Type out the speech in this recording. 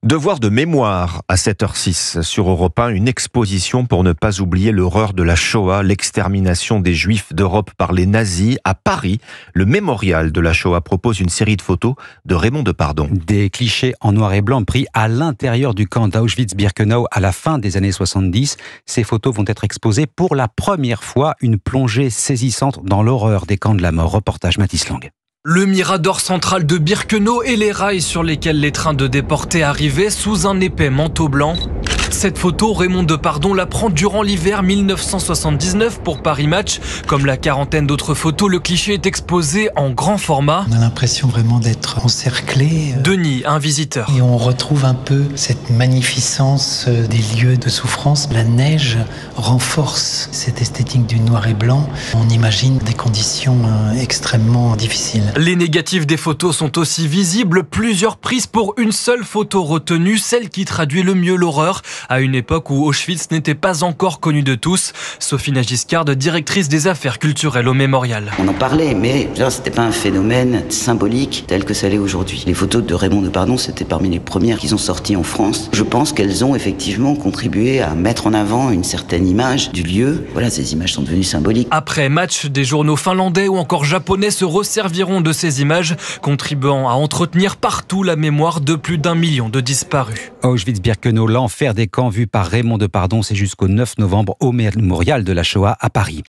Devoir de mémoire à 7h06 sur Europe 1, une exposition pour ne pas oublier l'horreur de la Shoah, l'extermination des Juifs d'Europe par les nazis. À Paris, le mémorial de la Shoah propose une série de photos de Raymond Depardon. Des clichés en noir et blanc pris à l'intérieur du camp d'Auschwitz-Birkenau à la fin des années 70. Ces photos vont être exposées pour la première fois, une plongée saisissante dans l'horreur des camps de la mort. Reportage Mathis Lang. Le mirador central de Birkenau et les rails sur lesquels les trains de déportés arrivaient sous un épais manteau blanc. Cette photo, Raymond Depardon la prend durant l'hiver 1979 pour Paris Match. Comme la quarantaine d'autres photos, le cliché est exposé en grand format. On a l'impression vraiment d'être encerclé. Denis, un visiteur. Et on retrouve un peu cette magnificence des lieux de souffrance. La neige renforce cette esthétique du noir et blanc. On imagine des conditions extrêmement difficiles. Les négatifs des photos sont aussi visibles. Plusieurs prises pour une seule photo retenue, celle qui traduit le mieux l'horreur, à une époque où Auschwitz n'était pas encore connu de tous. Sophie Nagiscard, directrice des affaires culturelles au mémorial. On en parlait, mais c'était pas un phénomène symbolique tel que ça l'est aujourd'hui. Les photos de Raymond Depardon, c'était parmi les premières qu'ils ont sorties en France. Je pense qu'elles ont effectivement contribué à mettre en avant une certaine image du lieu. Voilà, ces images sont devenues symboliques. Après Match, des journaux finlandais ou encore japonais se resserviront de ces images, contribuant à entretenir partout la mémoire de plus d'1 million de disparus. Auschwitz-Birkenau, l'enfer des camps vu par Raymond Depardon, c'est jusqu'au 9 novembre au mémorial de la Shoah à Paris.